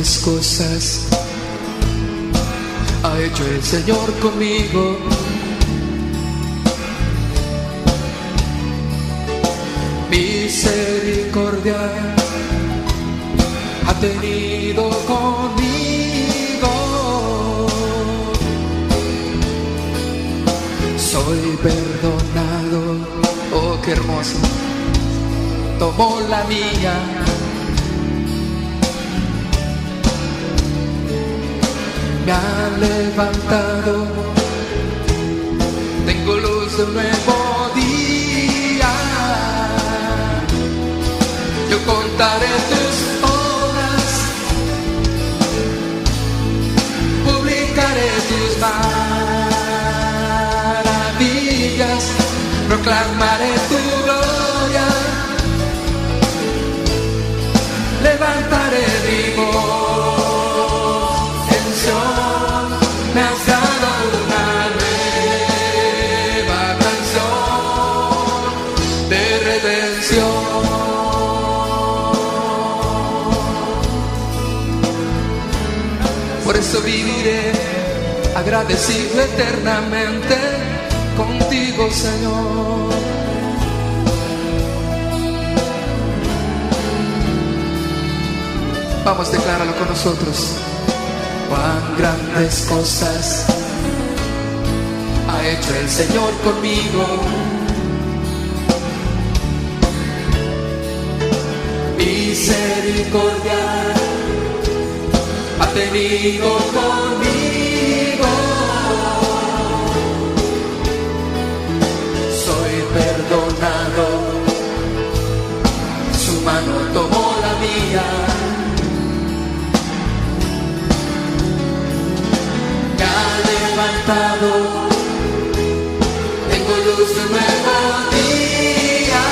grandes cosas ha hecho el Señor conmigo. Misericordia ha tenido conmigo. Soy perdonado, oh qué hermoso. Tomó la mía. Me ha levantado, tengo luz de un nuevo día. Yo contaré tus obras, publicaré tus maravillas, proclamaré tu gloria, levantaré mi voz en Sion. Me has dado una nueva canción de redención. Por eso viviré agradecido eternamente contigo, Señor. Vamos, decláralo con nosotros. Cuán grandes cosas ha hecho el Señor conmigo. Misericordia ha tenido conmigo. Soy perdonado, su mano tomó la mía. Me ha levantado, tengo luz de un nuevo día.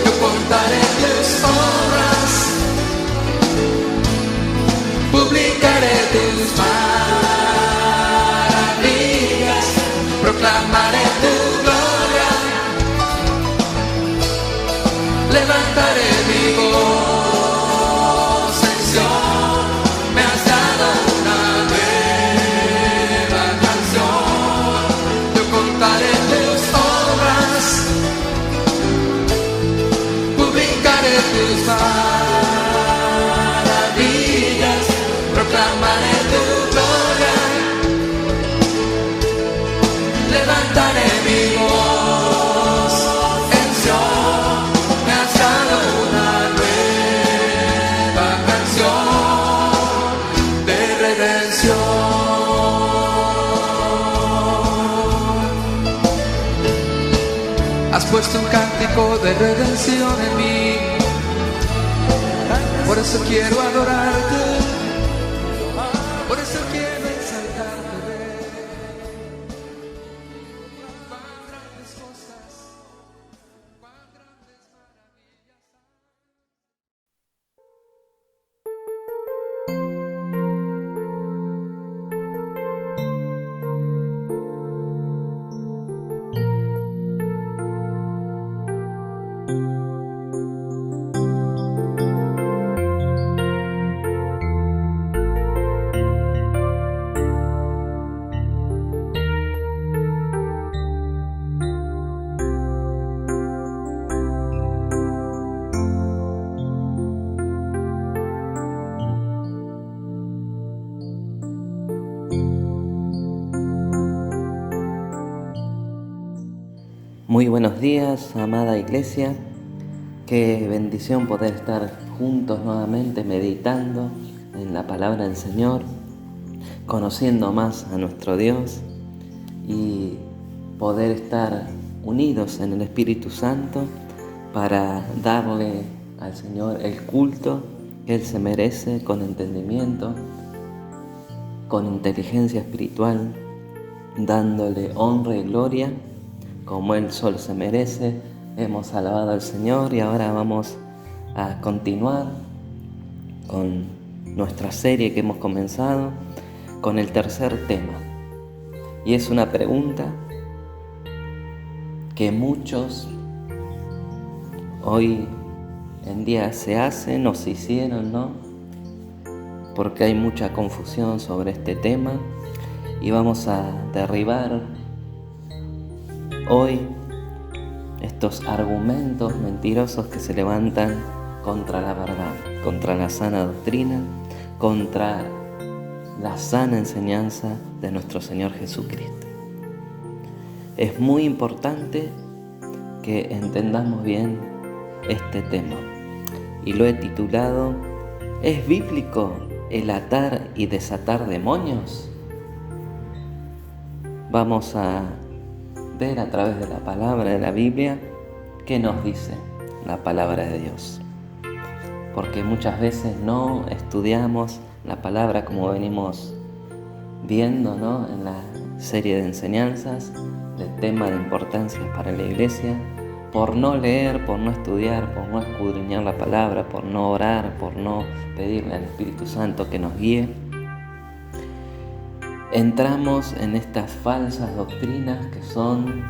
Yo contaré tus obras, publicaré tus maravillas, proclamaré tu gloria, levantaré mi voz en Sion. Me has dado una nueva canción. Yo contaré tus obras, publicaré tus maravillas, proclamaré tu gloria, levantaré mi voz en Sion. Me has dado una nueva canción de redención. Has puesto un cántico de redención en mí, por eso quiero adorarte, por eso quiero exaltarte. Cuán grandes cosas, cuán grandes maravillas. Muy buenos días, amada iglesia. Qué bendición poder estar juntos nuevamente meditando en la palabra del Señor, conociendo más a nuestro Dios y poder estar unidos en el Espíritu Santo para darle al Señor el culto que Él se merece, con entendimiento, con inteligencia espiritual, dándole honra y gloria como Él solo se merece. Hemos alabado al Señor y ahora vamos a continuar con nuestra serie que hemos comenzado con el tercer tema. Y es una pregunta que muchos hoy en día se hacen o se hicieron, ¿no? Porque hay mucha confusión sobre este tema y vamos a derribar hoy estos argumentos mentirosos que se levantan contra la verdad, contra la sana doctrina, contra la sana enseñanza de nuestro Señor Jesucristo. Es muy importante que entendamos bien este tema y lo he titulado ¿Es bíblico el atar y desatar demonios? Vamos a ver a través de la palabra de la Biblia qué nos dice la palabra de Dios. Porque muchas veces no estudiamos la palabra como venimos viendo, ¿no? En la serie de enseñanzas del tema de importancia para la iglesia, por no leer, por no estudiar, por no escudriñar la palabra, por no orar, por no pedirle al Espíritu Santo que nos guíe. Entramos en estas falsas doctrinas que son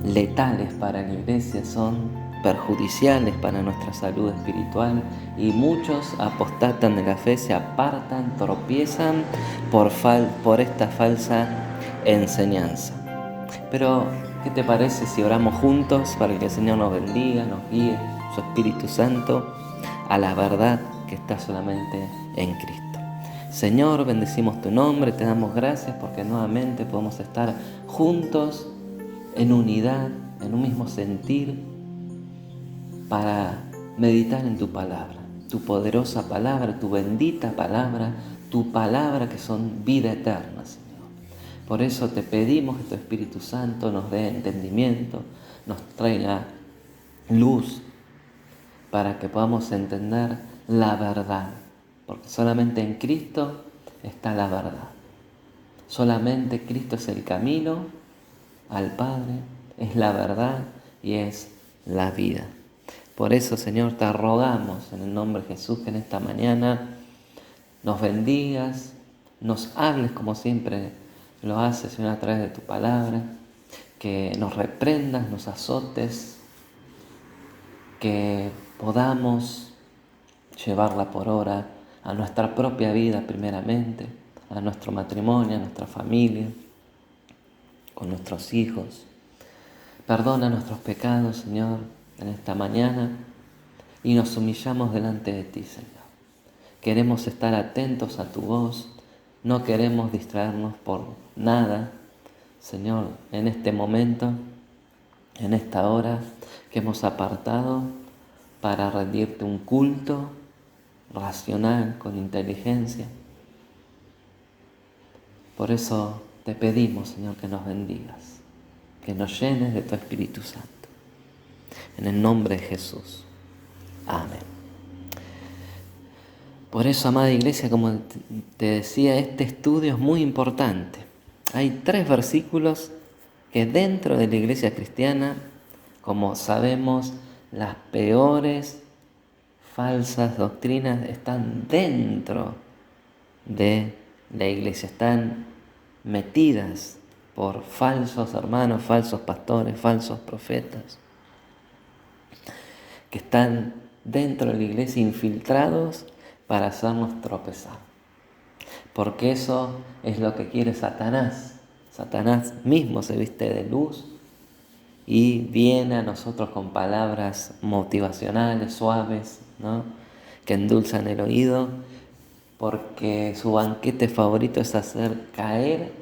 letales para la iglesia, son perjudiciales para nuestra salud espiritual y muchos apostatan de la fe, se apartan, tropiezan por esta falsa enseñanza. Pero, ¿qué te parece si oramos juntos para que el Señor nos bendiga, nos guíe, su Espíritu Santo, a la verdad que está solamente en Cristo? Señor, bendecimos tu nombre, te damos gracias porque nuevamente podemos estar juntos en unidad, en un mismo sentir, para meditar en tu palabra, tu poderosa palabra, tu bendita palabra, tu palabra que son vida eterna, Señor. Por eso te pedimos que tu Espíritu Santo nos dé entendimiento, nos traiga luz, para que podamos entender la verdad. Porque solamente en Cristo está la verdad. Solamente Cristo es el camino al Padre, es la verdad y es la vida. Por eso, Señor, te rogamos en el nombre de Jesús que en esta mañana nos bendigas, nos hables como siempre lo haces, Señor, a través de tu palabra, que nos reprendas, nos azotes, que podamos llevarla por obra a nuestra propia vida primeramente, a nuestro matrimonio, a nuestra familia, con nuestros hijos. Perdona nuestros pecados, Señor, en esta mañana y nos humillamos delante de ti, Señor. Queremos estar atentos a tu voz, no queremos distraernos por nada, Señor, en este momento, en esta hora que hemos apartado para rendirte un culto racional, con inteligencia. Por eso te pedimos, Señor, que nos bendigas, que nos llenes de tu Espíritu Santo. En el nombre de Jesús. Amén. Por eso, amada iglesia, como te decía, este estudio es muy importante. Hay 3 versículos que dentro de la iglesia cristiana, como sabemos, las peores falsas doctrinas están dentro de la iglesia, están metidas por falsos hermanos, falsos pastores, falsos profetas, que están dentro de la iglesia infiltrados para hacernos tropezar. Porque eso es lo que quiere Satanás. Satanás mismo se viste de luz y viene a nosotros con palabras motivacionales, suaves, ¿no? Que endulzan el oído, porque su banquete favorito es hacer caer,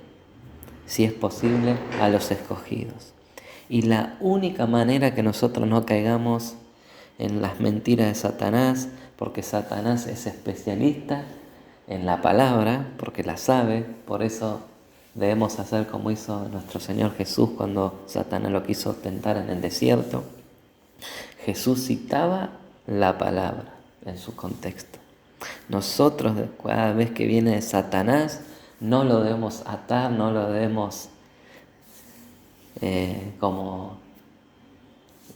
si es posible, a los escogidos. Y la única manera que nosotros no caigamos en las mentiras de Satanás, porque Satanás es especialista en la palabra, porque la sabe, por eso debemos hacer como hizo nuestro Señor Jesús cuando Satanás lo quiso tentar en el desierto. Jesús citaba la palabra en su contexto. Nosotros, cada vez que viene de Satanás, no lo debemos atar, no lo debemos, como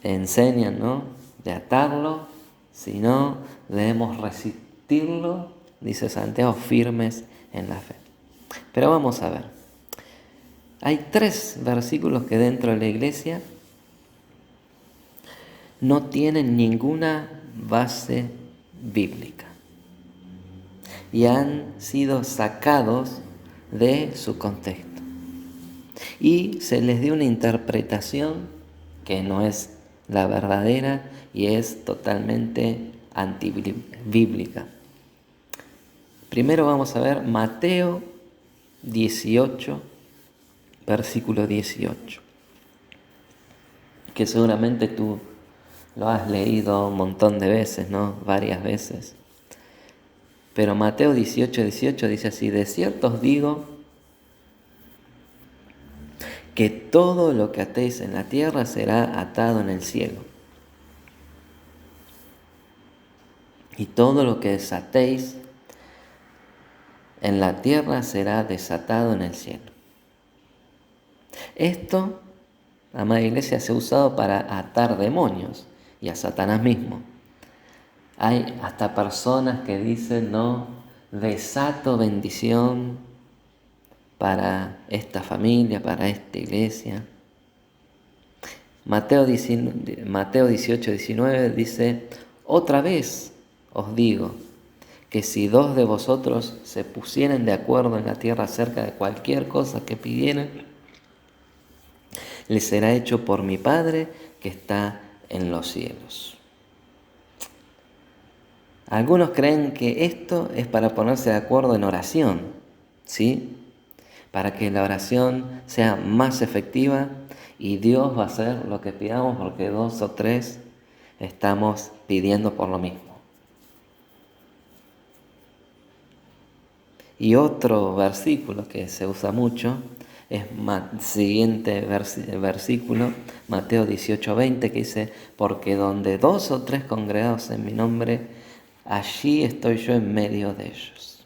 enseñan, ¿no?, de atarlo, sino debemos resistirlo, dice Santiago, firmes en la fe. Pero vamos a ver. Hay 3 versículos que dentro de la iglesia no tienen ninguna base bíblica y han sido sacados de su contexto. Y se les dio una interpretación que no es la verdadera y es totalmente antibíblica. Primero vamos a ver Mateo 18, versículo 18, que seguramente tú lo has leído un montón de veces, ¿no? Varias veces. Pero Mateo 18, 18 dice así: de cierto os digo que todo lo que atéis en la tierra será atado en el cielo, y todo lo que desatéis en la tierra será desatado en el cielo. Esto, amada iglesia, se ha usado para atar demonios y a Satanás mismo. Hay hasta personas que dicen: no, desato bendición para esta familia, para esta iglesia. Mateo 18, 19 dice: otra vez os digo que si dos de vosotros se pusieren de acuerdo en la tierra acerca de cualquier cosa que pidieren, les será hecho por mi Padre que está en los cielos. Algunos creen que esto es para ponerse de acuerdo en oración, ¿sí? Para que la oración sea más efectiva y Dios va a hacer lo que pidamos, porque 2 o 3 estamos pidiendo por lo mismo. Y otro versículo que se usa mucho es el siguiente versículo, Mateo 18:20, que dice: porque donde 2 o 3 congregados en mi nombre, allí estoy yo en medio de ellos.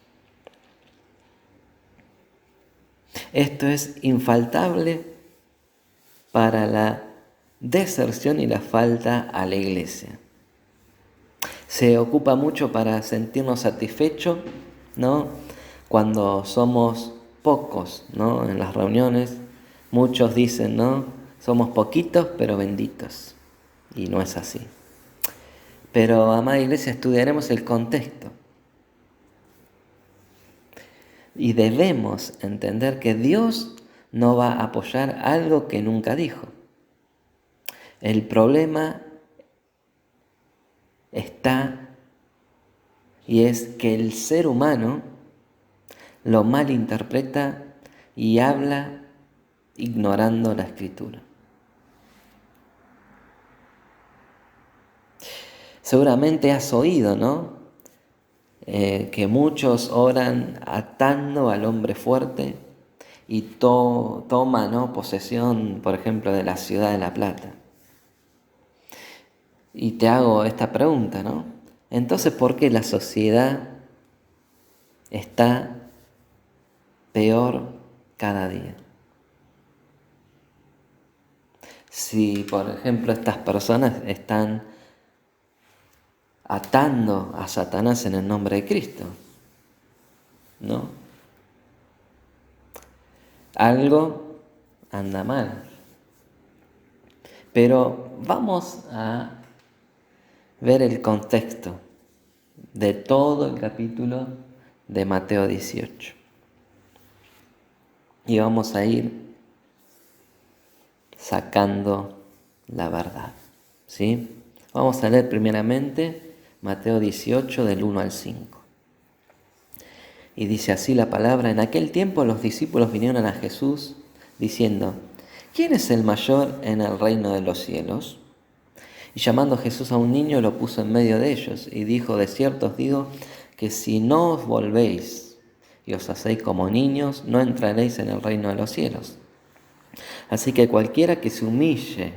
Esto es infaltable para la deserción y la falta a la iglesia. Se ocupa mucho para sentirnos satisfechos, ¿no? Cuando somos pocos, ¿no? En las reuniones muchos dicen, ¿no? Somos poquitos pero benditos. Y no es así. Pero, amada iglesia, estudiaremos el contexto. Y debemos entender que Dios no va a apoyar algo que nunca dijo. El problema está y es que el ser humano lo malinterpreta y habla ignorando la Escritura. Seguramente has oído, ¿no? Que muchos oran atando al hombre fuerte y toma, ¿no?, posesión, por ejemplo, de la ciudad de La Plata. Y te hago esta pregunta, ¿no? Entonces, ¿por qué la sociedad está peor cada día? Si, por ejemplo, estas personas están atando a Satanás en el nombre de Cristo, ¿no? Algo anda mal. Pero vamos a ver el contexto de todo el capítulo de Mateo 18. Y vamos a ir sacando la verdad, ¿sí? Vamos a leer primeramente Mateo 18 del 1 al 5. Y dice así la palabra: en aquel tiempo los discípulos vinieron a Jesús diciendo: ¿quién es el mayor en el reino de los cielos? Y llamando Jesús a un niño, lo puso en medio de ellos y dijo: de cierto os digo que si no os volvéis y os hacéis como niños, no entraréis en el reino de los cielos. Así que cualquiera que se humille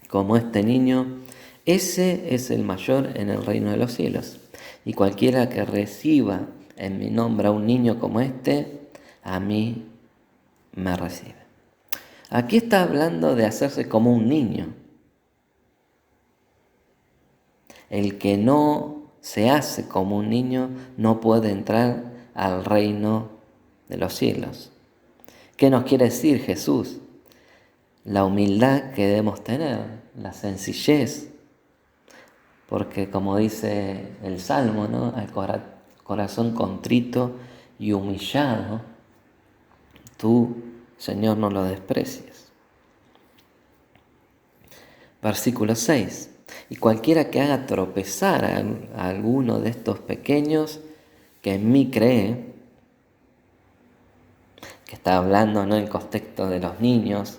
como este niño, ese es el mayor en el reino de los cielos. Y cualquiera que reciba en mi nombre a un niño como este, a mí me recibe. Aquí está hablando de hacerse como un niño. El que no se hace como un niño no puede entrar al reino de los cielos. ¿Qué nos quiere decir Jesús? la humildad que debemos tener, la sencillez, porque como dice el Salmo, ¿no? Al corazón contrito y humillado, tú, Señor, no lo desprecies. Versículo 6. Y cualquiera que haga tropezar a alguno de estos pequeños que en mí cree, que está hablando, ¿no?, en el contexto de los niños,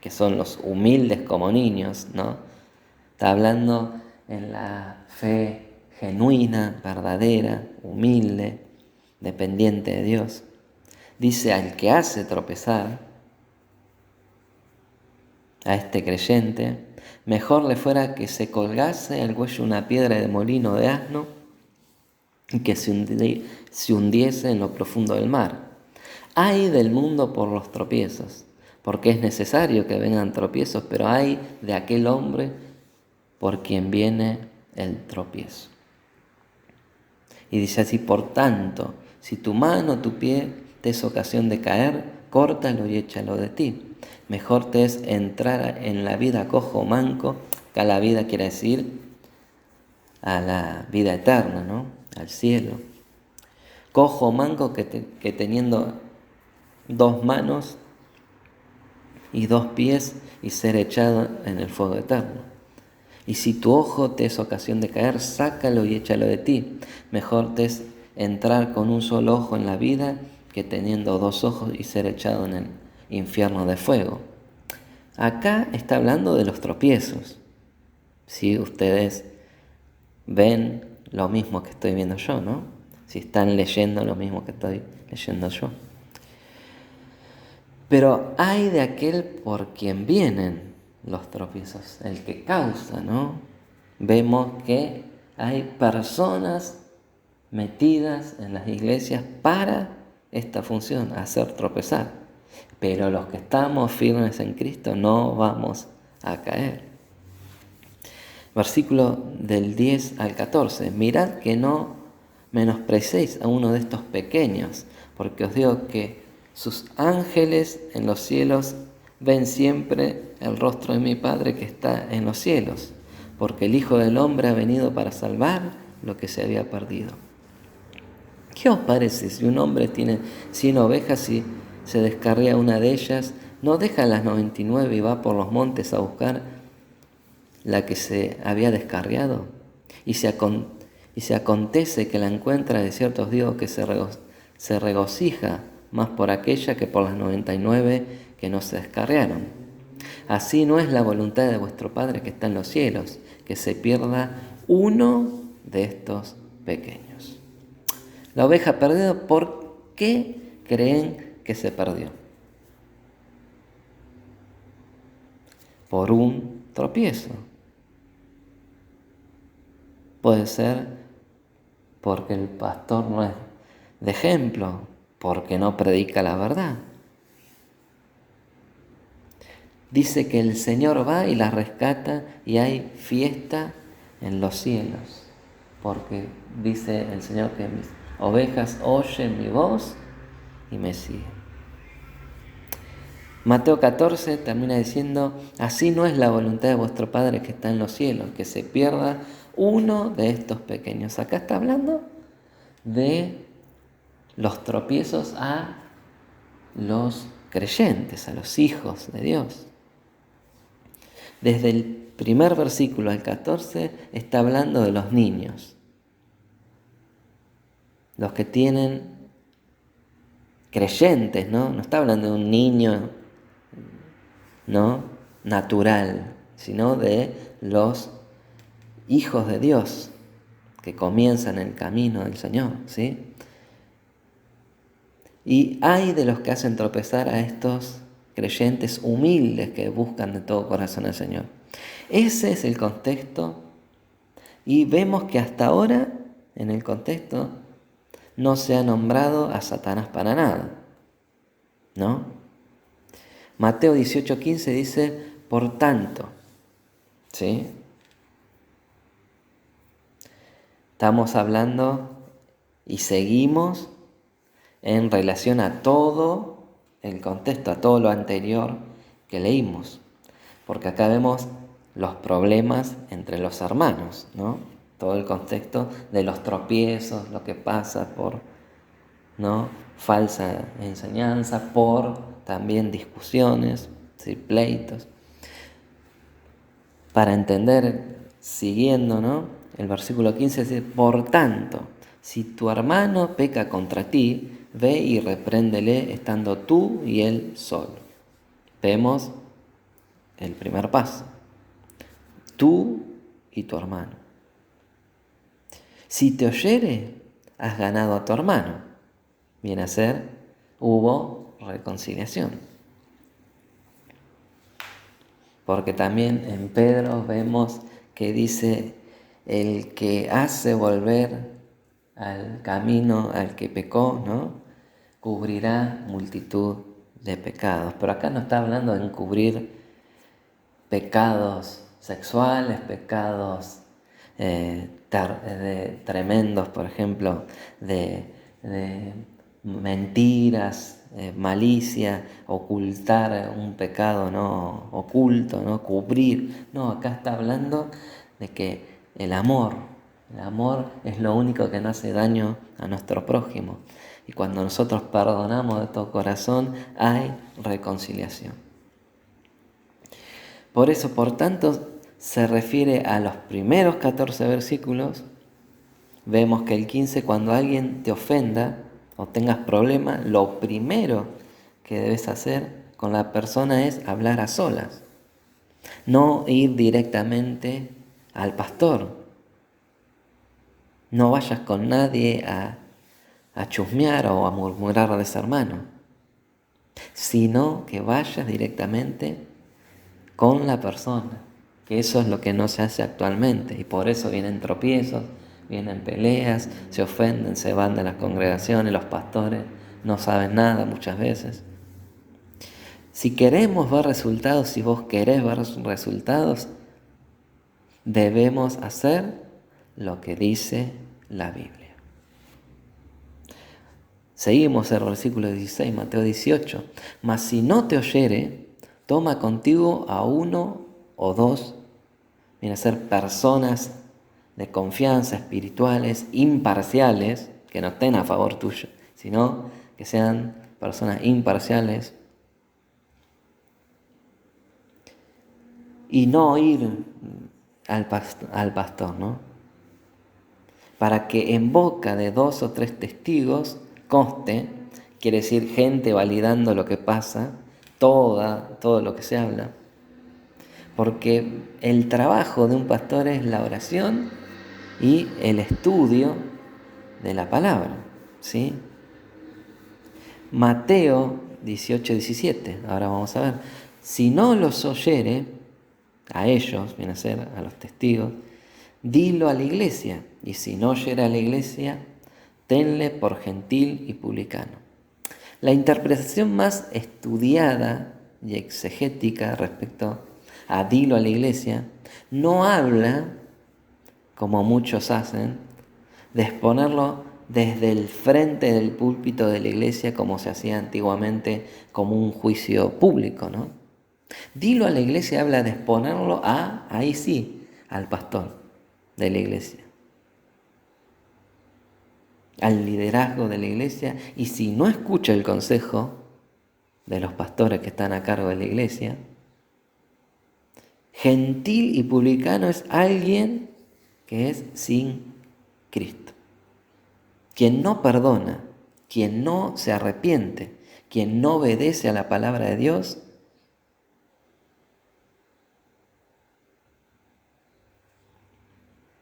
que son los humildes como niños, ¿no? Está hablando en la fe genuina, verdadera, humilde, dependiente de Dios. Dice, al que hace tropezar a este creyente, mejor le fuera que se colgase al cuello una piedra de molino de asno y que se hundiese en lo profundo del mar. Ay del mundo por los tropiezos, porque es necesario que vengan tropiezos, pero ay de aquel hombre por quien viene el tropiezo. Y dice así, por tanto, si tu mano o tu pie te es ocasión de caer, córtalo y échalo de ti. Mejor te es entrar en la vida cojo o manco, que a la vida quiere decir a la vida eterna, ¿no? Al cielo. Cojo o manco que teniendo 2 manos y 2 pies y ser echado en el fuego eterno. Y si tu ojo te es ocasión de caer, sácalo y échalo de ti. Mejor te es entrar con un solo ojo en la vida que teniendo 2 ojos y ser echado en el infierno de fuego. Acá está hablando de los tropiezos. Si ustedes ven lo mismo que estoy viendo yo, ¿no? Si están leyendo lo mismo que estoy leyendo yo. Pero hay de aquel por quien vienen los tropiezos, el que causa, ¿no? Vemos que hay personas metidas en las iglesias para esta función, hacer tropezar. Pero los que estamos firmes en Cristo no vamos a caer. Versículo del 10 al 14. Mirad que no menosprecéis a uno de estos pequeños, porque os digo que sus ángeles en los cielos ven siempre el rostro de mi Padre que está en los cielos, porque el Hijo del Hombre ha venido para salvar lo que se había perdido. ¿Qué os parece si un hombre tiene 100 ovejas y se descarría una de ellas, no deja las 99 y va por los montes a buscar la que se había descarriado? Y si acontece que la encuentra, de cierto os digo que se regocija más por aquella que por las 99 que no se descarriaron. Así no es la voluntad de vuestro Padre que está en los cielos, que se pierda uno de estos pequeños. La oveja perdida, ¿por qué creen que se perdió? Por un tropiezo. Puede ser porque el pastor no es de ejemplo, porque no predica la verdad. Dice que el Señor va y la rescata y hay fiesta en los cielos, porque dice el Señor que mis ovejas oyen mi voz y me siguen. Mateo 14 termina diciendo, así no es la voluntad de vuestro Padre que está en los cielos, que se pierda uno de estos pequeños. Acá está hablando de los tropiezos a los creyentes, a los hijos de Dios. Desde el primer versículo al 14 está hablando de los niños, los que tienen creyentes, ¿no? No está hablando de un niño, ¿no?, natural, sino de los hijos de Dios que comienzan el camino del Señor, ¿sí? Y hay de los que hacen tropezar a estos creyentes humildes que buscan de todo corazón al Señor. Ese es el contexto, y vemos que hasta ahora en el contexto no se ha nombrado a Satanás para nada, ¿no? Mateo 18:15 dice, por tanto, ¿sí? Estamos hablando y seguimos en relación a todo el contexto, a todo lo anterior que leímos. porque acá vemos los problemas entre los hermanos, ¿no? Todo el contexto de los tropiezos, lo que pasa por, ¿no?, falsa enseñanza, por también discusiones, ¿sí?, pleitos. Para entender, siguiendo, ¿no?, el versículo 15 dice: por tanto, si tu hermano peca contra ti, ve y repréndele estando tú y él solo. Vemos el primer paso: tú y tu hermano. Si te oyere, has ganado a tu hermano. Viene a ser, hubo reconciliación. Porque también en Pedro vemos que dice: el que hace volver al camino al que pecó, ¿no?, cubrirá multitud de pecados. Pero acá no está hablando de encubrir pecados sexuales, pecados tremendos, por ejemplo, de mentiras, malicia, ocultar un pecado no oculto, no cubrir. No, acá está hablando de que el amor es lo único que no hace daño a nuestro prójimo. Y cuando nosotros perdonamos de todo corazón, hay reconciliación. Por eso, por tanto, se refiere a los primeros 14 versículos. Vemos que el 15, cuando alguien te ofenda o tengas problemas, lo primero que debes hacer con la persona es hablar a solas. No ir directamente al pastor. No vayas con nadie a chusmear o a murmurar de ese hermano, sino que vayas directamente con la persona, que eso es lo que no se hace actualmente, y por eso vienen tropiezos, vienen peleas, se ofenden, se van de las congregaciones, los pastores no saben nada muchas veces. Si queremos ver resultados, si vos querés ver resultados, debemos hacer lo que dice la Biblia. Seguimos el versículo 16, Mateo 18. Mas si no te oyere, toma contigo a uno o dos, viene a ser personas de confianza, espirituales, imparciales, que no estén a favor tuyo, sino que sean personas imparciales, y no ir al pastor, ¿no? Para que en boca de 2 o 3 testigos conste, quiere decir gente validando lo que pasa, todo lo que se habla. Porque el trabajo de un pastor es la oración y el estudio de la palabra, ¿sí? Mateo 18:17, ahora vamos a ver. Si no los oyere, a ellos, viene a ser a los testigos, dilo a la iglesia, y si no oyere a la iglesia, tenle por gentil y publicano. La interpretación más estudiada y exegética respecto a dilo a la iglesia no habla, como muchos hacen, de exponerlo desde el frente del púlpito de la iglesia como se hacía antiguamente, como un juicio público, ¿no? Dilo a la iglesia habla de exponerlo ahí sí, al pastor de la iglesia, al liderazgo de la iglesia, y si no escucha el consejo de los pastores que están a cargo de la iglesia, gentil y publicano es alguien que es sin Cristo, quien no perdona, quien no se arrepiente, quien no obedece a la palabra de Dios,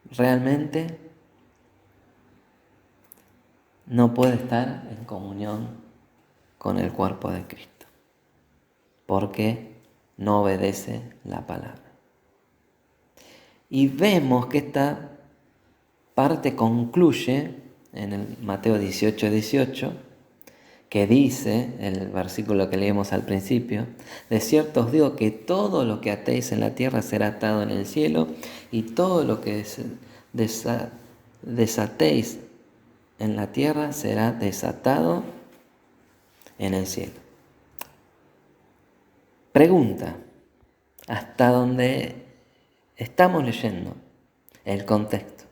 realmente no puede estar en comunión con el cuerpo de Cristo, porque no obedece la palabra. Y vemos que esta parte concluye en el Mateo 18:18, que dice, el versículo que leímos al principio: de cierto os digo que todo lo que atéis en la tierra será atado en el cielo, y todo lo que desatéis en la tierra será desatado en el cielo. Pregunta: hasta donde estamos leyendo el contexto.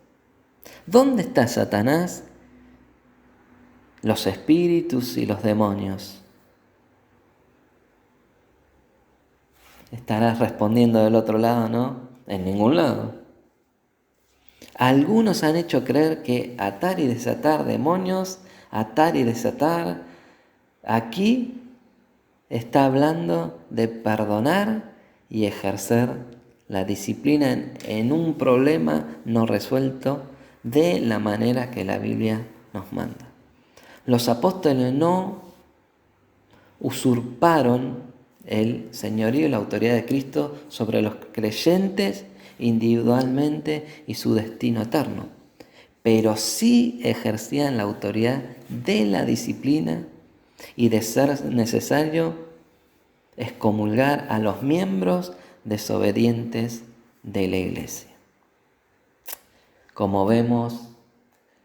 ¿Dónde está Satanás, los espíritus y los demonios? Estarás respondiendo del otro lado, ¿no? En ningún lado. Algunos han hecho creer que atar y desatar demonios, atar y desatar, aquí está hablando de perdonar y ejercer la disciplina en un problema no resuelto de la manera que la Biblia nos manda. Los apóstoles no usurparon el señorío y la autoridad de Cristo sobre los creyentes individualmente y su destino eterno, pero sí ejercían la autoridad de la disciplina y de ser necesario excomulgar a los miembros desobedientes de la iglesia. Como vemos,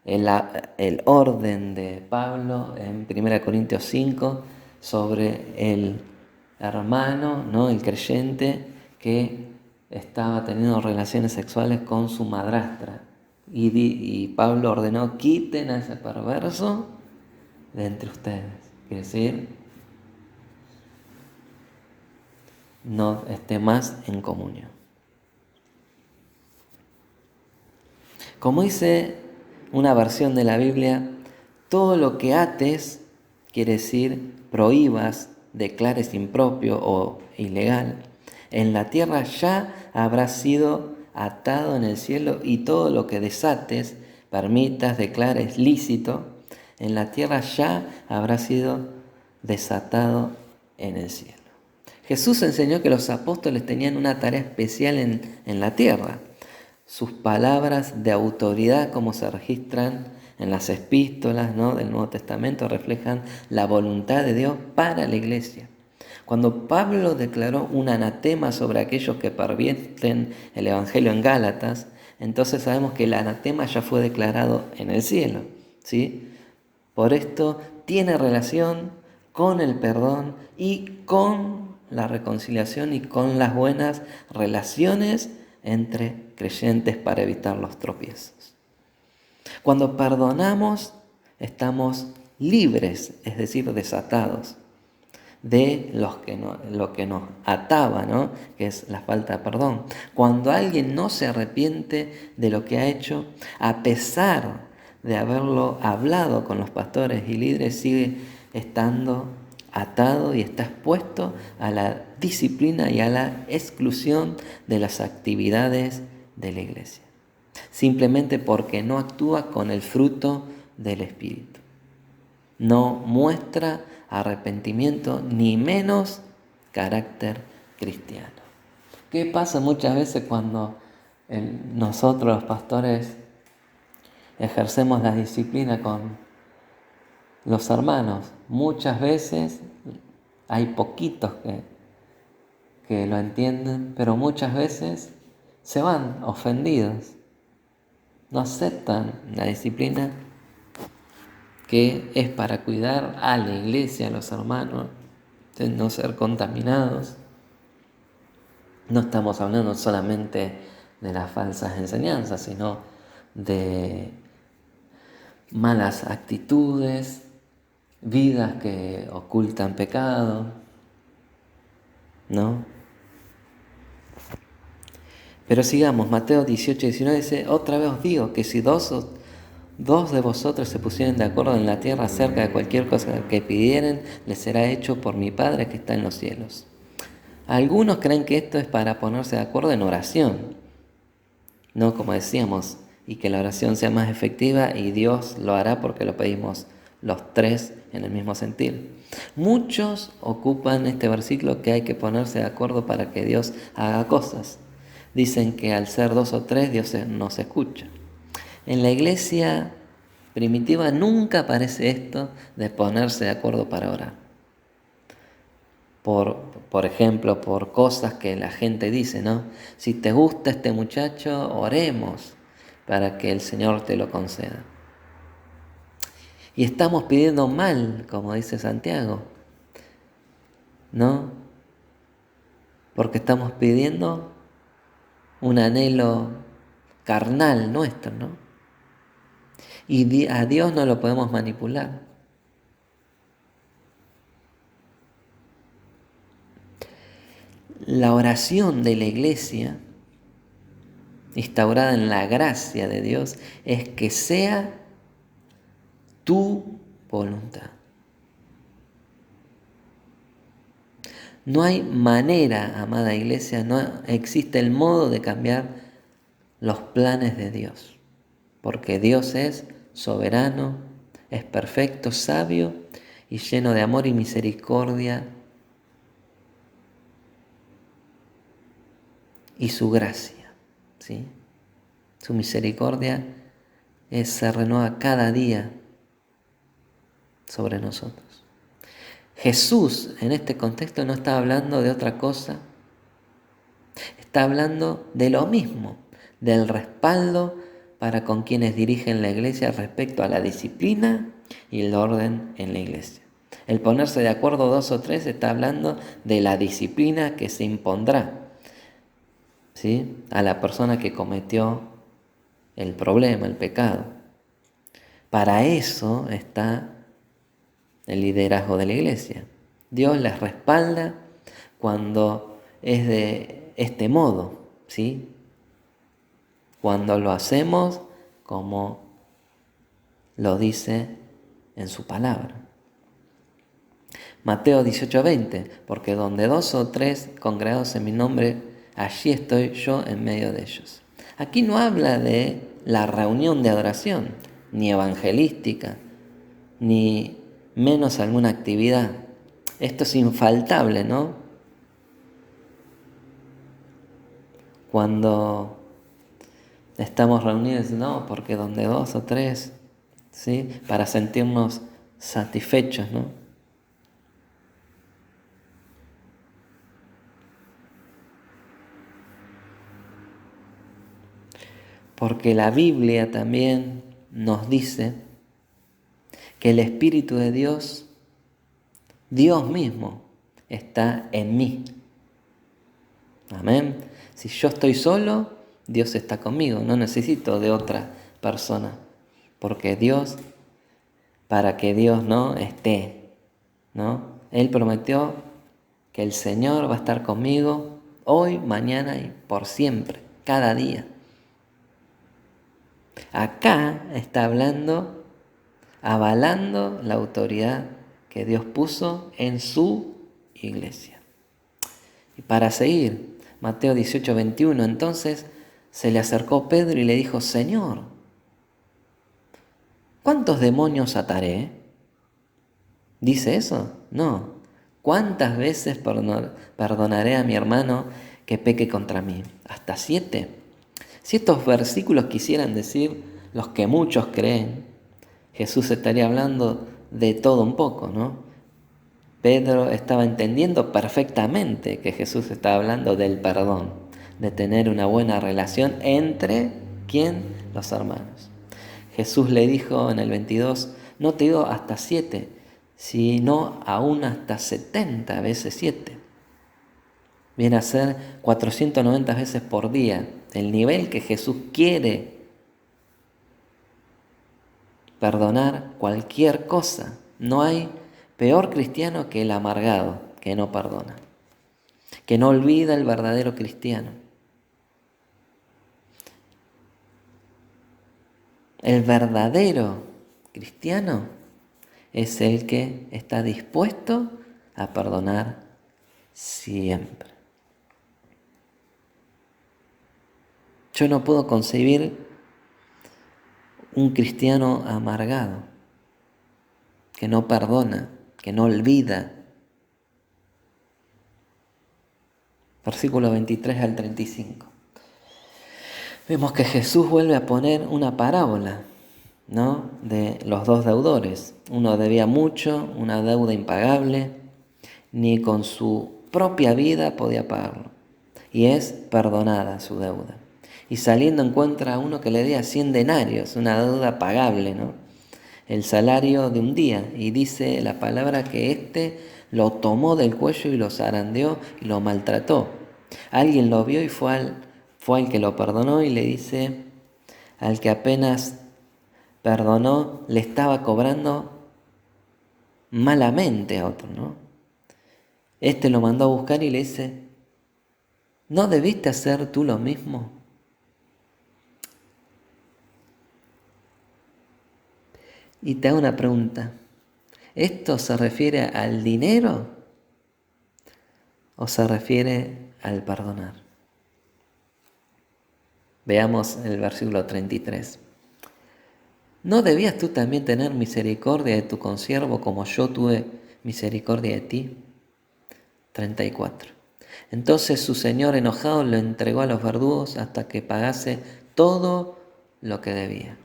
el orden de Pablo en 1 Corintios 5 sobre el hermano, ¿no? El creyente que estaba teniendo relaciones sexuales con su madrastra. Y Pablo ordenó: quiten a ese perverso de entre ustedes. Quiere decir, no esté más en comunión. Como dice una versión de la Biblia, todo lo que ates, quiere decir prohíbas, declares impropio o ilegal, en la tierra ya habrá sido atado en el cielo, y todo lo que desates, permitas, declares lícito, en la tierra ya habrá sido desatado en el cielo. Jesús enseñó que los apóstoles tenían una tarea especial en la tierra. Sus palabras de autoridad, como se registran en las epístolas, ¿no?, del Nuevo Testamento, reflejan la voluntad de Dios para la iglesia. Cuando Pablo declaró un anatema sobre aquellos que pervierten el Evangelio en Gálatas, entonces sabemos que el anatema ya fue declarado en el cielo, ¿sí? Por esto tiene relación con el perdón y con la reconciliación y con las buenas relaciones entre creyentes para evitar los tropiezos. Cuando perdonamos, estamos libres, es decir, desatados de lo que nos ataba, ¿no?, que es la falta de perdón. Cuando alguien no se arrepiente de lo que ha hecho, a pesar de haberlo hablado con los pastores y líderes, sigue estando atado y está expuesto a la disciplina y a la exclusión de las actividades de la iglesia, simplemente porque no actúa con el fruto del Espíritu. No muestra arrepentimiento, ni menos carácter cristiano. ¿Qué pasa muchas veces cuando nosotros los pastores ejercemos la disciplina con los hermanos? Muchas veces hay poquitos que lo entienden, pero muchas veces se van ofendidos, no aceptan la disciplina que es para cuidar a la iglesia, a los hermanos, de no ser contaminados. No estamos hablando solamente de las falsas enseñanzas, sino de malas actitudes, vidas que ocultan pecado, ¿no? Pero sigamos, Mateo 18:19 dice: otra vez os digo que si dos de vosotros se pusieren de acuerdo en la tierra acerca de cualquier cosa que pidieren, les será hecho por mi Padre que está en los cielos. Algunos creen que esto es para ponerse de acuerdo en oración, no, como decíamos, y que la oración sea más efectiva, y Dios lo hará porque lo pedimos los tres en el mismo sentir. Muchos ocupan este versículo que hay que ponerse de acuerdo para que Dios haga cosas. Dicen que al ser 2 o 3 Dios nos escucha. En la iglesia primitiva nunca aparece esto de ponerse de acuerdo para orar. Por ejemplo, por cosas que la gente dice, ¿no? Si te gusta este muchacho, oremos para que el Señor te lo conceda. Y estamos pidiendo mal, como dice Santiago, ¿no? porque estamos pidiendo un anhelo carnal nuestro, ¿no? Y a Dios no lo podemos manipular. La oración de la iglesia, instaurada en la gracia de Dios, es que sea tu voluntad. No hay manera, amada iglesia, no existe el modo de cambiar los planes de Dios, porque Dios es soberano, es perfecto, sabio y lleno de amor y misericordia y su gracia, ¿sí? Su misericordia se renueva cada día sobre nosotros. Jesús en este contexto no está hablando de otra cosa, está hablando de lo mismo, del respaldo para con quienes dirigen la iglesia respecto a la disciplina y el orden en la iglesia. El ponerse de acuerdo 2 o 3 está hablando de la disciplina que se impondrá, ¿sí?, a la persona que cometió el problema, el pecado. Para eso está el liderazgo de la iglesia. Dios les respalda cuando es de este modo, ¿sí? Cuando lo hacemos como lo dice en su palabra. Mateo 18:20, porque donde 2 o 3 congregados en mi nombre, allí estoy yo en medio de ellos. Aquí no habla de la reunión de adoración, ni evangelística, ni menos alguna actividad. Esto es infaltable, ¿no? Cuando estamos reunidos, no, porque donde 2 o 3, ¿sí?, para sentirnos satisfechos, ¿no? Porque la Biblia también nos dice que el Espíritu de Dios, Dios mismo, está en mí. Amén. Si yo estoy solo, Dios está conmigo. No necesito de otra persona. Porque Dios, para que Dios no esté, ¿no? Él prometió que el Señor va a estar conmigo hoy, mañana y por siempre, cada día. Acá está hablando, avalando la autoridad que Dios puso en su iglesia. Y para seguir, Mateo 18:21, entonces se le acercó Pedro y le dijo: Señor, ¿cuántos demonios ataré? ¿Dice eso? No. ¿Cuántas veces perdonaré a mi hermano que peque contra mí? ¿Hasta 7? Si estos versículos quisieran decir los que muchos creen, Jesús estaría hablando de todo un poco, ¿no? Pedro estaba entendiendo perfectamente que Jesús estaba hablando del perdón, de tener una buena relación entre, ¿quién? Los hermanos. Jesús le dijo en el 22, no te digo hasta 7, sino aún hasta 70 veces 7. Viene a ser 490 veces por día, el nivel que Jesús quiere perdonar cualquier cosa. No hay peor cristiano que el amargado, que no perdona, que no olvida el verdadero cristiano. El verdadero cristiano es el que está dispuesto a perdonar siempre. Yo no puedo concebir un cristiano amargado, que no perdona, que no olvida. Versículo 23 al 35. Vemos que Jesús vuelve a poner una parábola, ¿no?, de los 2 deudores. Uno debía mucho, una deuda impagable, ni con su propia vida podía pagarlo. Y es perdonada su deuda. Y saliendo encuentra a uno que le debía 100 denarios, una deuda pagable, ¿no?, el salario de un día. Y dice la palabra que éste lo tomó del cuello y lo zarandeó y lo maltrató. Alguien lo vio y fue al que lo perdonó y le dice, al que apenas perdonó, le estaba cobrando malamente a otro, ¿no? Este lo mandó a buscar y le dice, ¿no debiste hacer tú lo mismo? Y te hago una pregunta, ¿esto se refiere al dinero o se refiere al perdonar? Veamos el versículo 33. ¿No debías tú también tener misericordia de tu consiervo como yo tuve misericordia de ti? 34. Entonces su señor enojado lo entregó a los verdugos hasta que pagase todo lo que debía.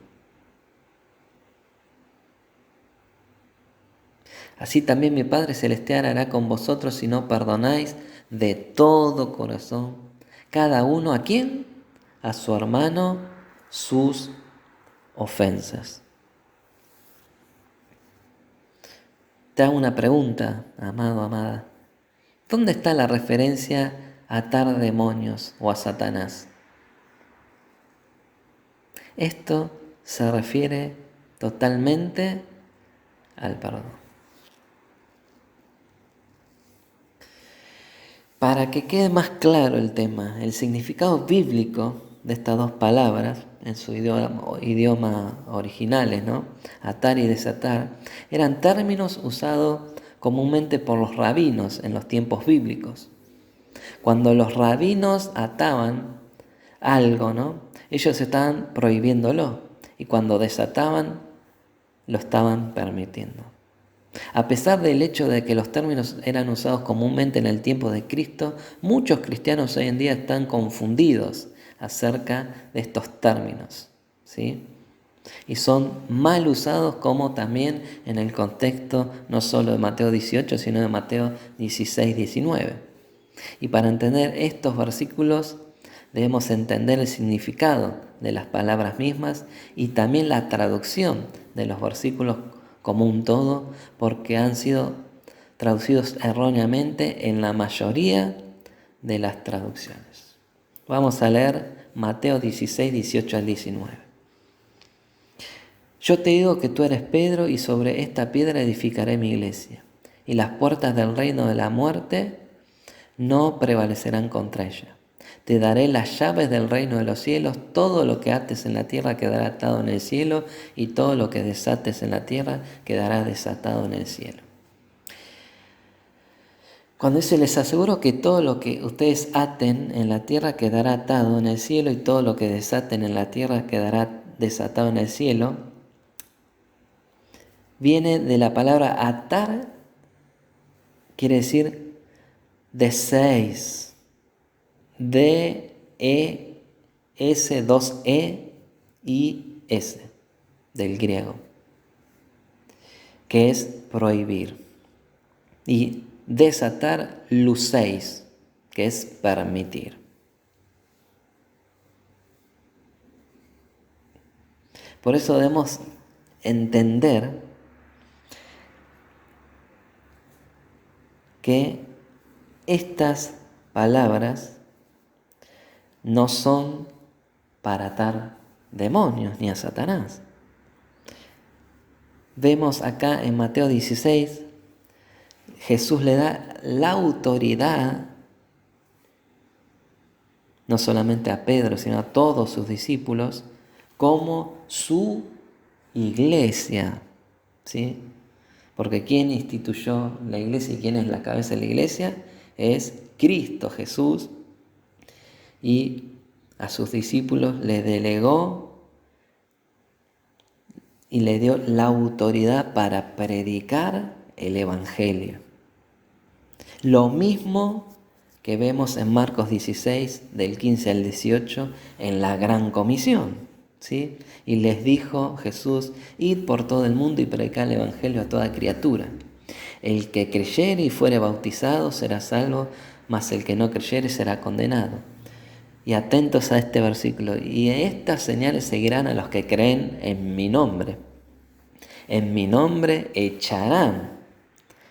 Así también mi Padre Celestial hará con vosotros si no perdonáis de todo corazón, cada uno ¿a quién? A su hermano sus ofensas. Te hago una pregunta, amado, amada. ¿Dónde está la referencia a atar demonios o a Satanás? Esto se refiere totalmente al perdón. Para que quede más claro el tema, el significado bíblico de estas dos palabras, en su idioma originales, ¿no? Atar y desatar, eran términos usados comúnmente por los rabinos en los tiempos bíblicos. Cuando los rabinos ataban algo, ¿no? Ellos estaban prohibiéndolo, y cuando desataban, lo estaban permitiendo. A pesar del hecho de que los términos eran usados comúnmente en el tiempo de Cristo, muchos cristianos hoy en día están confundidos acerca de estos términos, ¿sí? Y son mal usados, como también en el contexto no solo de Mateo 18, sino de Mateo 16, 19. Y para entender estos versículos debemos entender el significado de las palabras mismas y también la traducción de los versículos como un todo, porque han sido traducidos erróneamente en la mayoría de las traducciones. Vamos a leer Mateo 16, 18 al 19. Yo te digo que tú eres Pedro y sobre esta piedra edificaré mi iglesia, y las puertas del reino de la muerte no prevalecerán contra ella. Te daré las llaves del reino de los cielos, todo lo que ates en la tierra quedará atado en el cielo, y todo lo que desates en la tierra quedará desatado en el cielo. Cuando dice, les aseguro que todo lo que ustedes aten en la tierra quedará atado en el cielo, y todo lo que desaten en la tierra quedará desatado en el cielo, viene de la palabra atar, quiere decir deseis. D-E-S, 2-E y S, del griego, que es prohibir. Y desatar, luseis, que es permitir. Por eso debemos entender que estas palabras no son para atar demonios ni a Satanás. Vemos acá en Mateo 16, Jesús le da la autoridad, no solamente a Pedro, sino a todos sus discípulos, como su iglesia, ¿sí? Porque ¿quién instituyó la iglesia y quién es la cabeza de la iglesia? Es Cristo Jesús. Y a sus discípulos les delegó y le dio la autoridad para predicar el Evangelio. Lo mismo que vemos en Marcos 16, del 15 al 18, en la Gran Comisión, ¿sí? Y les dijo Jesús, id por todo el mundo y predicad el Evangelio a toda criatura. El que creyere y fuere bautizado será salvo, mas el que no creyere será condenado. Y atentos a este versículo, y estas señales seguirán a los que creen en mi nombre. En mi nombre echarán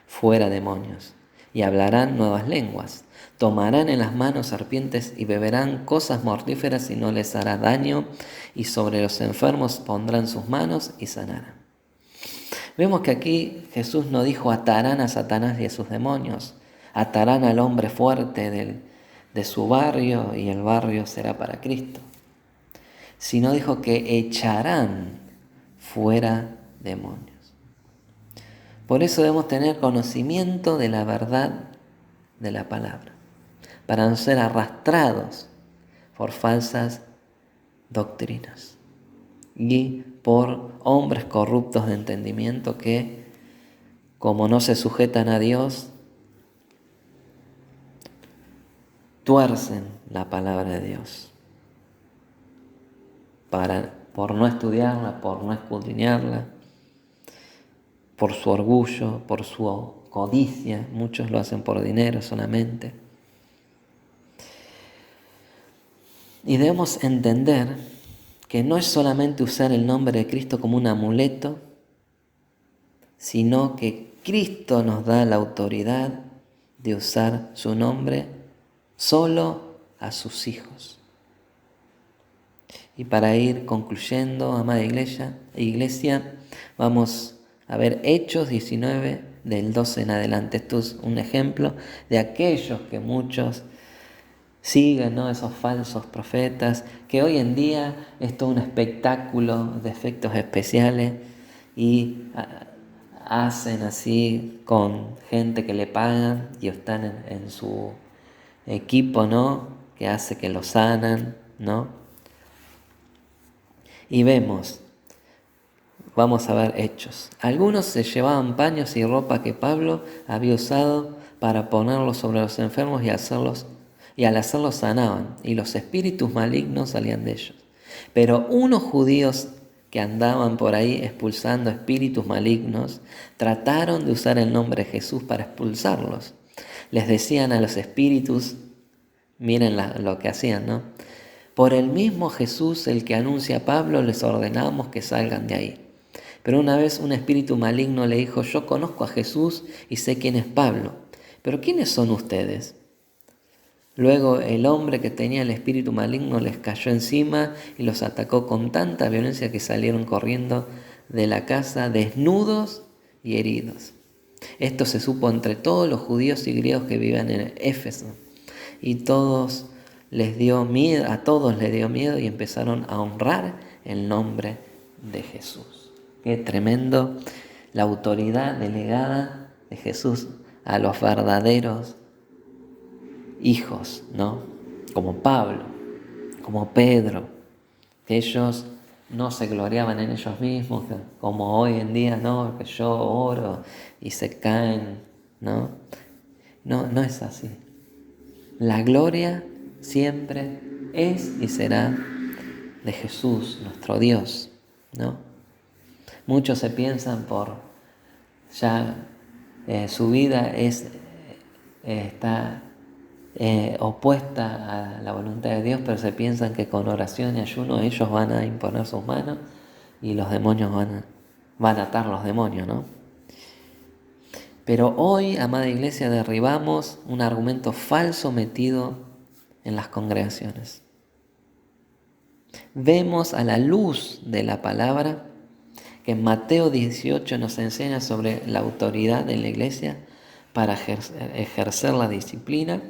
fuera demonios y hablarán nuevas lenguas. Tomarán en las manos serpientes y beberán cosas mortíferas y no les hará daño, y sobre los enfermos pondrán sus manos y sanarán. Vemos que aquí Jesús no dijo atarán a Satanás y a sus demonios, atarán al hombre fuerte de su barrio y el barrio será para Cristo, sino dijo que echarán fuera demonios. Por eso debemos tener conocimiento de la verdad de la palabra, para no ser arrastrados por falsas doctrinas y por hombres corruptos de entendimiento que, como no se sujetan a Dios, tuercen la palabra de Dios por no estudiarla, por no escudriñarla, por su orgullo, por su codicia. Muchos lo hacen por dinero solamente. Y debemos entender que no es solamente usar el nombre de Cristo como un amuleto, sino que Cristo nos da la autoridad de usar su nombre solo a sus hijos. Y para ir concluyendo, amada iglesia, vamos a ver Hechos 19 del 12 en adelante. Esto es un ejemplo de aquellos que muchos siguen, ¿no? Esos falsos profetas, que hoy en día es todo un espectáculo de efectos especiales y hacen así con gente que le pagan y están en su equipo, ¿no? Que hace que lo sanan, ¿no? Y vamos a ver Hechos. Algunos se llevaban paños y ropa que Pablo había usado para ponerlos sobre los enfermos y al hacerlos sanaban, y los espíritus malignos salían de ellos. Pero unos judíos que andaban por ahí expulsando espíritus malignos trataron de usar el nombre de Jesús para expulsarlos. Les decían a los espíritus, miren lo que hacían, ¿no? Por el mismo Jesús, el que anuncia a Pablo, les ordenamos que salgan de ahí. Pero una vez un espíritu maligno le dijo, yo conozco a Jesús y sé quién es Pablo, pero ¿quiénes son ustedes? Luego el hombre que tenía el espíritu maligno les cayó encima y los atacó con tanta violencia que salieron corriendo de la casa desnudos y heridos. Esto se supo entre todos los judíos y griegos que vivían en Éfeso, y a todos les dio miedo y empezaron a honrar el nombre de Jesús. Qué tremendo la autoridad delegada de Jesús a los verdaderos hijos, ¿no? Como Pablo, como Pedro, que ellos no se gloriaban en ellos mismos, como hoy en día, ¿no? Que yo oro y se caen, ¿no? No es así. La gloria siempre es y será de Jesús, nuestro Dios, ¿no? Muchos se piensan su vida está opuesta a la voluntad de Dios, pero se piensan que con oración y ayuno ellos van a imponer sus manos y los demonios van a atar los demonios, ¿no? Pero hoy, amada iglesia, derribamos un argumento falso metido en las congregaciones. Vemos a la luz de la palabra que en Mateo 18 nos enseña sobre la autoridad de la iglesia para ejercer la disciplina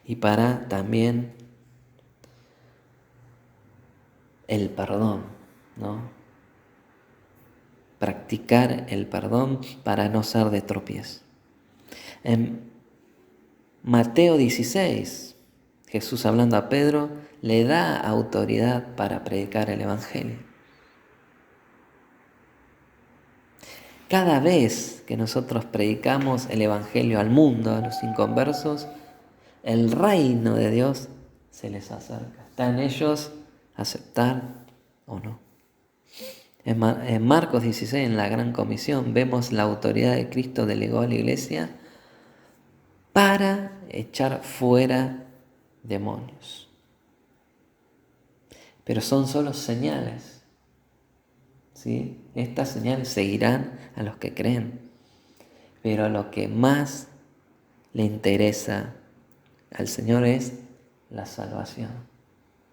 y para también el perdón, ¿no? Practicar el perdón para no ser de tropiezo. En Mateo 16, Jesús, hablando a Pedro, le da autoridad para predicar el evangelio. Cada vez que nosotros predicamos el evangelio al mundo, a los inconversos, el reino de Dios se les acerca. Está en ellos aceptar o no. En Marcos 16, en la Gran Comisión, vemos la autoridad de Cristo delegó a la iglesia para echar fuera demonios. Pero son solo señales, ¿sí? Estas señales seguirán a los que creen, pero a lo que más le interesa al Señor es la salvación.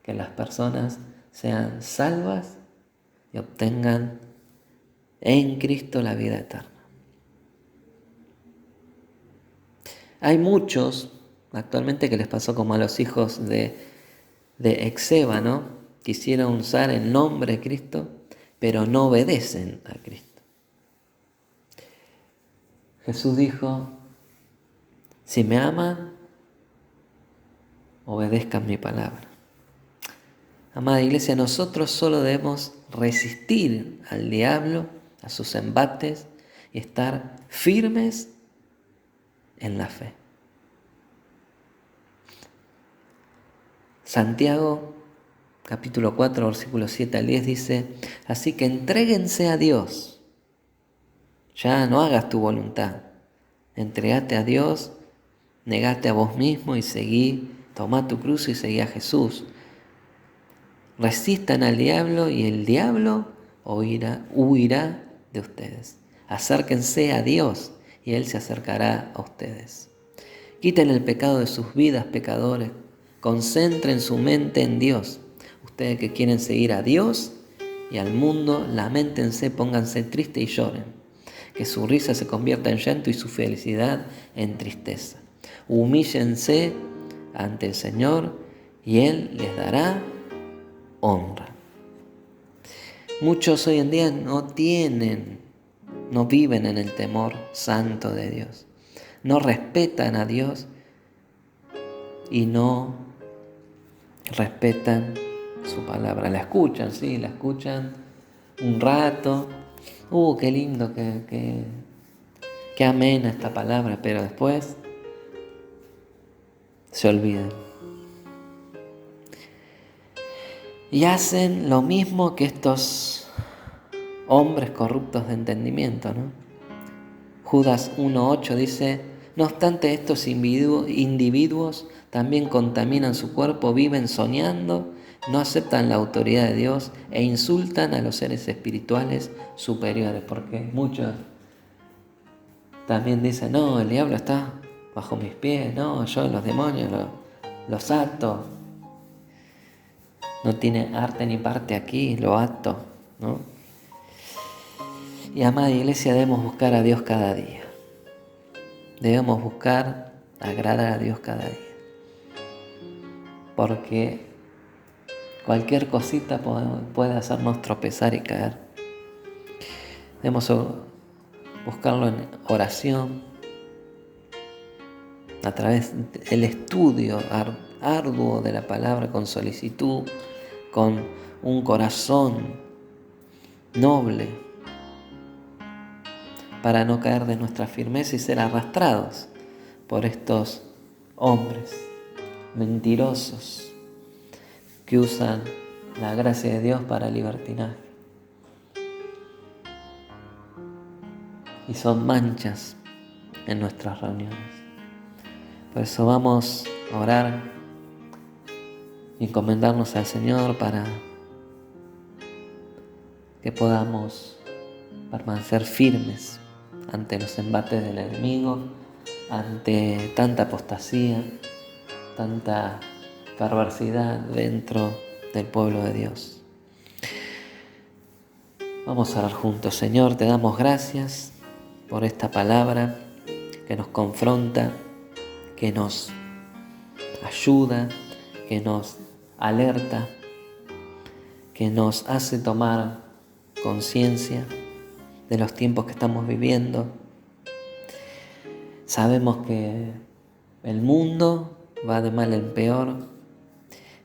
Que las personas sean salvas y obtengan en Cristo la vida eterna. Hay muchos actualmente que les pasó como a los hijos de Exeba, ¿no? Quisieron usar el nombre de Cristo, pero no obedecen a Cristo. Jesús dijo, si me aman, obedezcan mi palabra. Amada iglesia, nosotros solo debemos resistir al diablo, a sus embates y estar firmes en la fe. Santiago, capítulo 4, versículos 7 al 10 dice, así que entréguense a Dios. Ya no hagas tu voluntad. Entregate a Dios, negate a vos mismo y seguí, tomá tu cruz y seguí a Jesús. Resistan al diablo y el diablo huirá de ustedes. Acérquense a Dios y Él se acercará a ustedes. Quiten el pecado de sus vidas, pecadores. Concentren su mente en Dios. Ustedes que quieren seguir a Dios y al mundo, lamentense, pónganse tristes y lloren. Que su risa se convierta en llanto y su felicidad en tristeza. Humíllense ante el Señor y Él les dará honra. Muchos hoy en día no viven en el temor santo de Dios. No respetan a Dios y no respetan su palabra. La escuchan, sí, la escuchan un rato. Qué lindo, qué amena esta palabra, pero después se olvidan. Y hacen lo mismo que estos hombres corruptos de entendimiento, ¿no? Judas 1:8 dice, no obstante estos individuos también contaminan su cuerpo, viven soñando, no aceptan la autoridad de Dios e insultan a los seres espirituales superiores, porque muchos también dicen, no, el diablo está bajo mis pies, no, yo los demonios los ato. No tiene arte ni parte aquí, lo ato, ¿no? Y amada iglesia, debemos buscar a Dios cada día. Debemos buscar agradar a Dios cada día. Porque cualquier cosita puede hacernos tropezar y caer. Debemos buscarlo en oración, a través del estudio arduo de la palabra, con solicitud, con un corazón noble, para no caer de nuestra firmeza y ser arrastrados por estos hombres mentirosos que usan la gracia de Dios para libertinaje. Y son manchas en nuestras reuniones. Por eso vamos a orar y encomendarnos al Señor para que podamos permanecer firmes ante los embates del enemigo, ante tanta apostasía, tanta perversidad dentro del pueblo de Dios. Vamos a orar juntos. Señor, te damos gracias por esta palabra que nos confronta, que nos ayuda, que nos alerta, que nos hace tomar conciencia de los tiempos que estamos viviendo. Sabemos que el mundo va de mal en peor,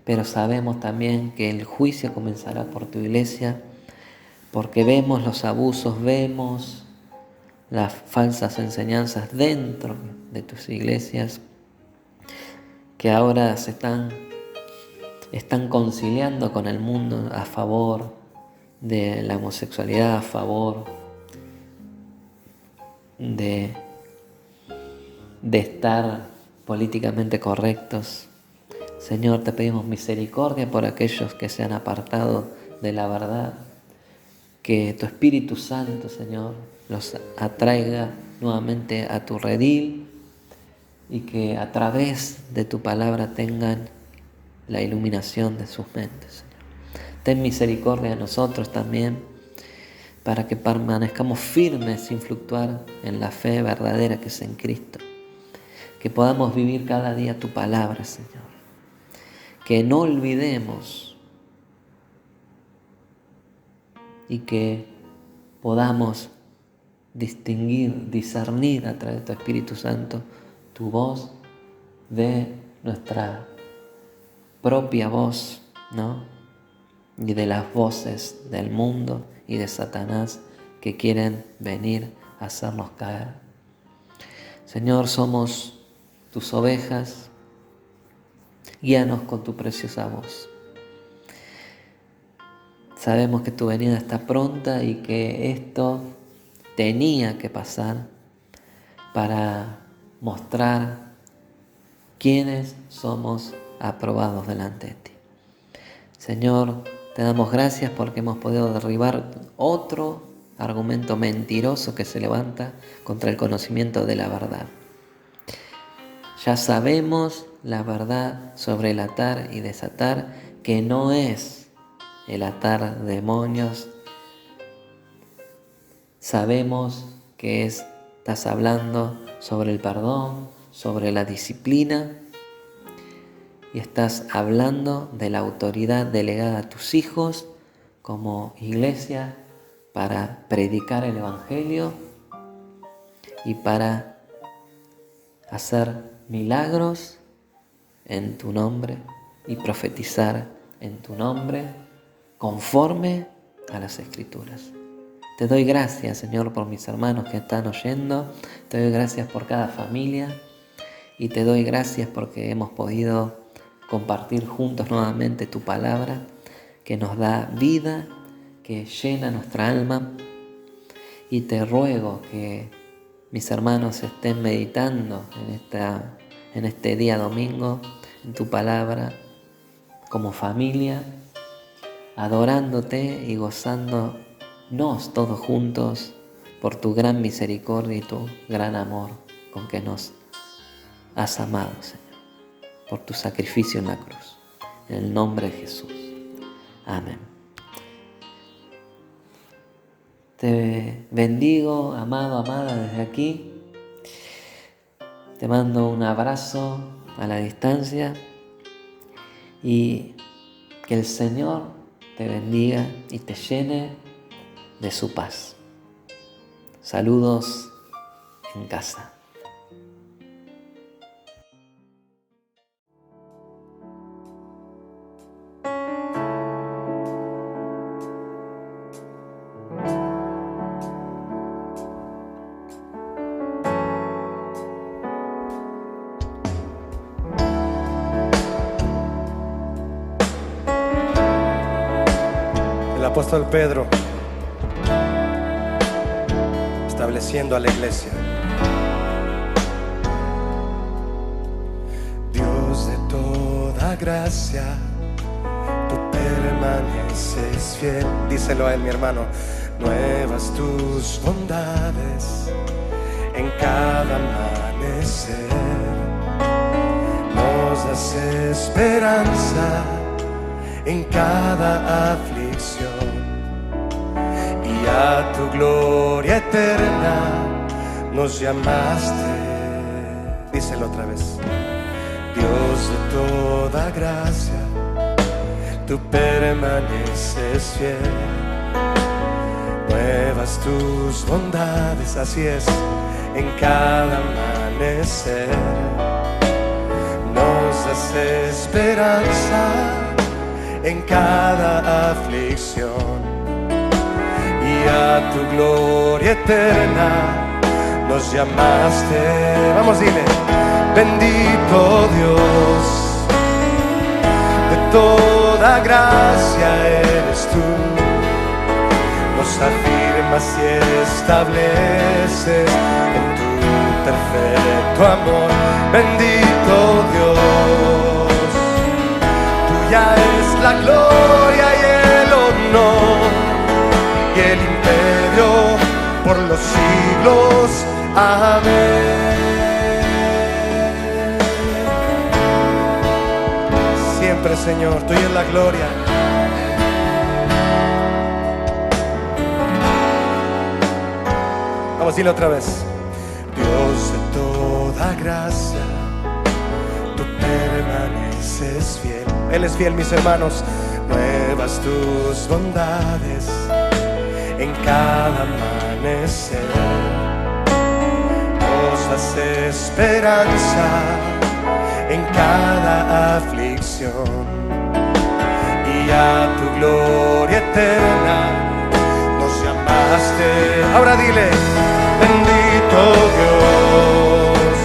pero sabemos también que el juicio comenzará por tu iglesia, porque vemos los abusos, vemos las falsas enseñanzas dentro de tus iglesias, que ahora se están conciliando con el mundo a favor de la homosexualidad, a favor de estar políticamente correctos. Señor, te pedimos misericordia por aquellos que se han apartado de la verdad, que tu Espíritu Santo, Señor, los atraiga nuevamente a tu redil y que a través de tu palabra tengan la iluminación de sus mentes, Señor. Ten misericordia de nosotros también, para que permanezcamos firmes sin fluctuar en la fe verdadera que es en Cristo. Que podamos vivir cada día tu palabra, Señor. Que no olvidemos y que podamos distinguir, discernir a través de tu Espíritu Santo tu voz de nuestra propia voz, ¿no? Y de las voces del mundo y de Satanás que quieren venir a hacernos caer. Señor, somos tus ovejas, guíanos con tu preciosa voz. Sabemos que tu venida está pronta y que esto tenía que pasar para mostrar quiénes somos aprobados delante de ti. Señor, te damos gracias porque hemos podido derribar otro argumento mentiroso que se levanta contra el conocimiento de la verdad. Ya sabemos la verdad sobre el atar y desatar, que no es el atar demonios. Sabemos que estás hablando sobre el perdón, sobre la disciplina, y estás hablando de la autoridad delegada a tus hijos como iglesia para predicar el Evangelio y para hacer milagros en tu nombre y profetizar en tu nombre conforme a las Escrituras. Te doy gracias, Señor, por mis hermanos que están oyendo. Te doy gracias por cada familia y te doy gracias porque hemos podido compartir juntos nuevamente tu palabra, que nos da vida, que llena nuestra alma. Y te ruego que mis hermanos estén meditando en este día domingo, en tu palabra, como familia, adorándote y gozándonos todos juntos por tu gran misericordia y tu gran amor con que nos has amado, Señor, por tu sacrificio en la cruz. En el nombre de Jesús. Amén. Te bendigo, amado, amada, desde aquí. Te mando un abrazo a la distancia y que el Señor te bendiga y te llene de su paz. Saludos en casa. El apóstol Pedro, estableciendo a la iglesia. Dios de toda gracia, tú permaneces fiel. Díselo a él, mi hermano. Nuevas tus bondades en cada amanecer. Nos das esperanza en cada aflicción, y a tu gloria eterna nos llamaste. Díselo otra vez. Dios de toda gracia, tú permaneces fiel. Nuevas tus bondades, así es, en cada amanecer. Nos das esperanza en cada aflicción, y a tu gloria eterna nos llamaste. Vamos, dile. Bendito Dios, de toda gracia eres tú. Nos afirmas y estableces en tu perfecto amor. Bendito Dios, tuya es la gloria y el honor y el imperio por los siglos. Amén. siempre, Señor. Tuya es la gloria. Vamos a decirlo otra vez. Dios de toda gracia, tú permaneces fiel. Él es fiel, mis hermanos. Nuevas tus bondades en cada amanecer. Nos das esperanza en cada aflicción. Y a tu gloria eterna nos llamaste. Ahora dile: bendito Dios,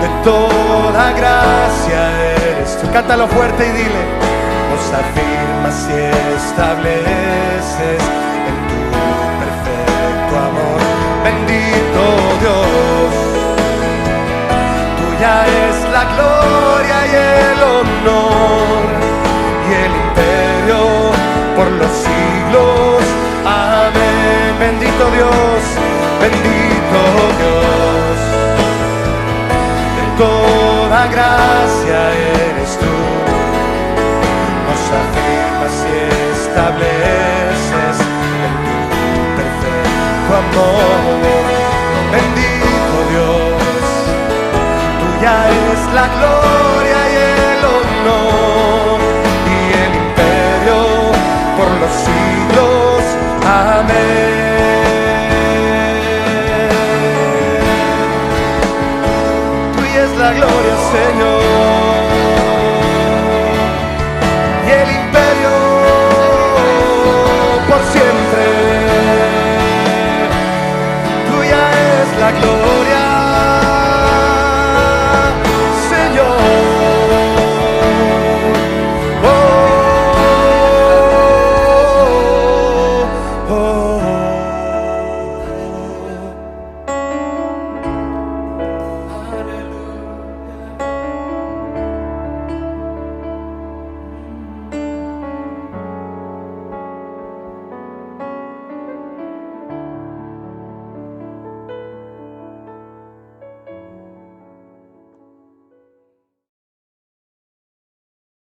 de toda gracia eres tú. Cántalo fuerte y dile: nos afirmas y estableces en tu perfecto amor. Bendito Dios, tuya es la gloria y el honor y el imperio por los siglos. Amén. Bendito Dios, bendito Dios, de toda gracia